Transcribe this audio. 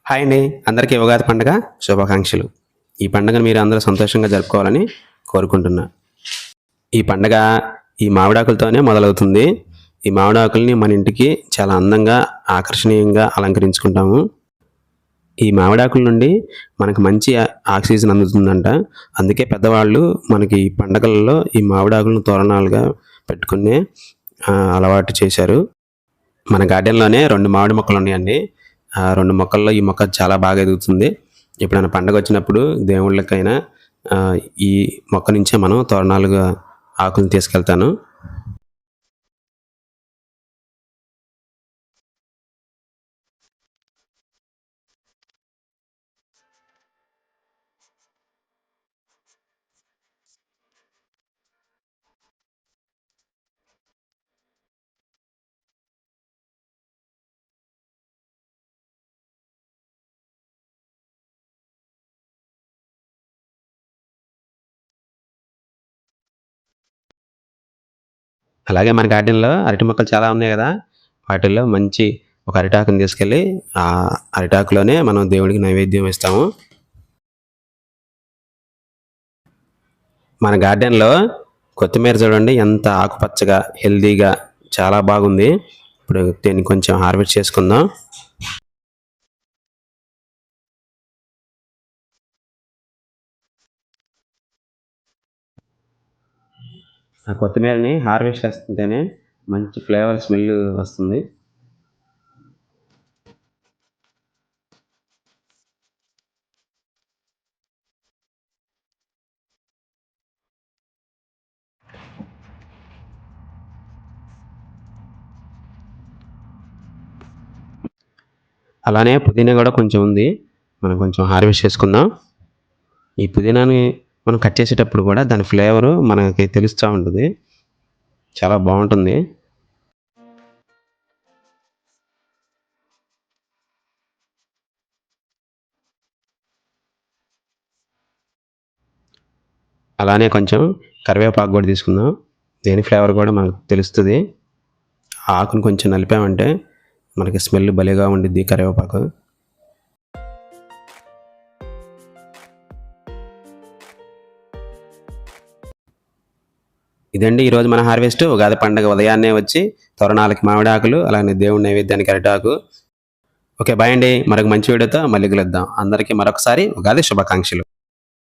Hi అండి, అందరికీ ఉగాది పండుగ శుభాకాంక్షలు. ఈ పండుగను మీరు అందరూ సంతోషంగా జరుపుకోవాలని కోరుకుంటున్నా. ఈ పండగ ఈ మామిడాకులతోనే మొదలవుతుంది. ఈ మామిడాకుల్ని మన ఇంటికి చాలా అందంగా, ఆకర్షణీయంగా అలంకరించుకుంటాము. ఈ మామిడాకుల నుండి మనకు మంచి ఆక్సిజన్ అందుతుందంట. అందుకే పెద్దవాళ్ళు మనకి ఈ పండగలలో ఈ మామిడాకులను తోరణాలుగా పెట్టుకునే అలవాటు చేశారు. మన గార్డెన్‌లోనే 2 మామిడి మొక్కలు ఉన్నాయండి. ఆ 2 మొక్కల్లో ఈ మొక్క చాలా బాగా ఎదుగుతుంది. ఎప్పుడైనా పండగొచ్చినప్పుడు దేవుళ్ళకైనా ఈ మొక్క నుంచే మనం తోరణాలుగా ఆకులను తీసుకెళ్తాను. అలాగే మన గార్డెన్‌లో అరటి మొక్కలు చాలా ఉన్నాయి గదా! వాటిల్లో మంచి ఒక అరిటాకుని తీసుకెళ్ళి ఆ అరిటాకులోనే మనం దేవుడికి నైవేద్యం ఇస్తాము. మన గార్డెన్‌లో కొత్తిమీర చూడండి ఎంత ఆకుపచ్చగా, హెల్తీగా చాలా బాగుంది. ఇప్పుడు దీన్ని కొంచెం హార్వెస్ట్ చేసుకుందాం. ఆ కొత్తిమీరని హార్వెస్ట్ చేస్తుంటేనే మంచి ఫ్లేవర్ స్మెల్ వస్తుంది. అలానే పుదీనా కూడా కొంచెం ఉంది. మనం కొంచెం హార్వెస్ట్ చేసుకుందాం. ఈ పుదీనాని మనం కట్ చేసేటప్పుడు కూడా దాని ఫ్లేవరు మనకి తెలుస్తూ ఉంటుంది. చాలా బాగుంటుంది. అలానే కొంచెం కరివేపాకు కూడా తీసుకుందాం. దేని ఫ్లేవర్ కూడా మనకు తెలుస్తుంది. ఆ ఆకును కొంచెం నలిపామంటే మనకి స్మెల్ భలేగా ఉండిద్ది కరివేపాకు. ఇదండి ఈరోజు మన హార్వెస్ట్. ఉగాది పండగ ఉదయాన్నే వచ్చి తోరణాలకి మామిడాకులు, అలానే దేవుడి నైవేద్యానికి అరిటాకు. ఓకే, బాయ్ అండి. మరొక మంచి వీడియోతో మళ్ళీ కలుద్దాం. అందరికీ మరొకసారి ఉగాది శుభాకాంక్షలు.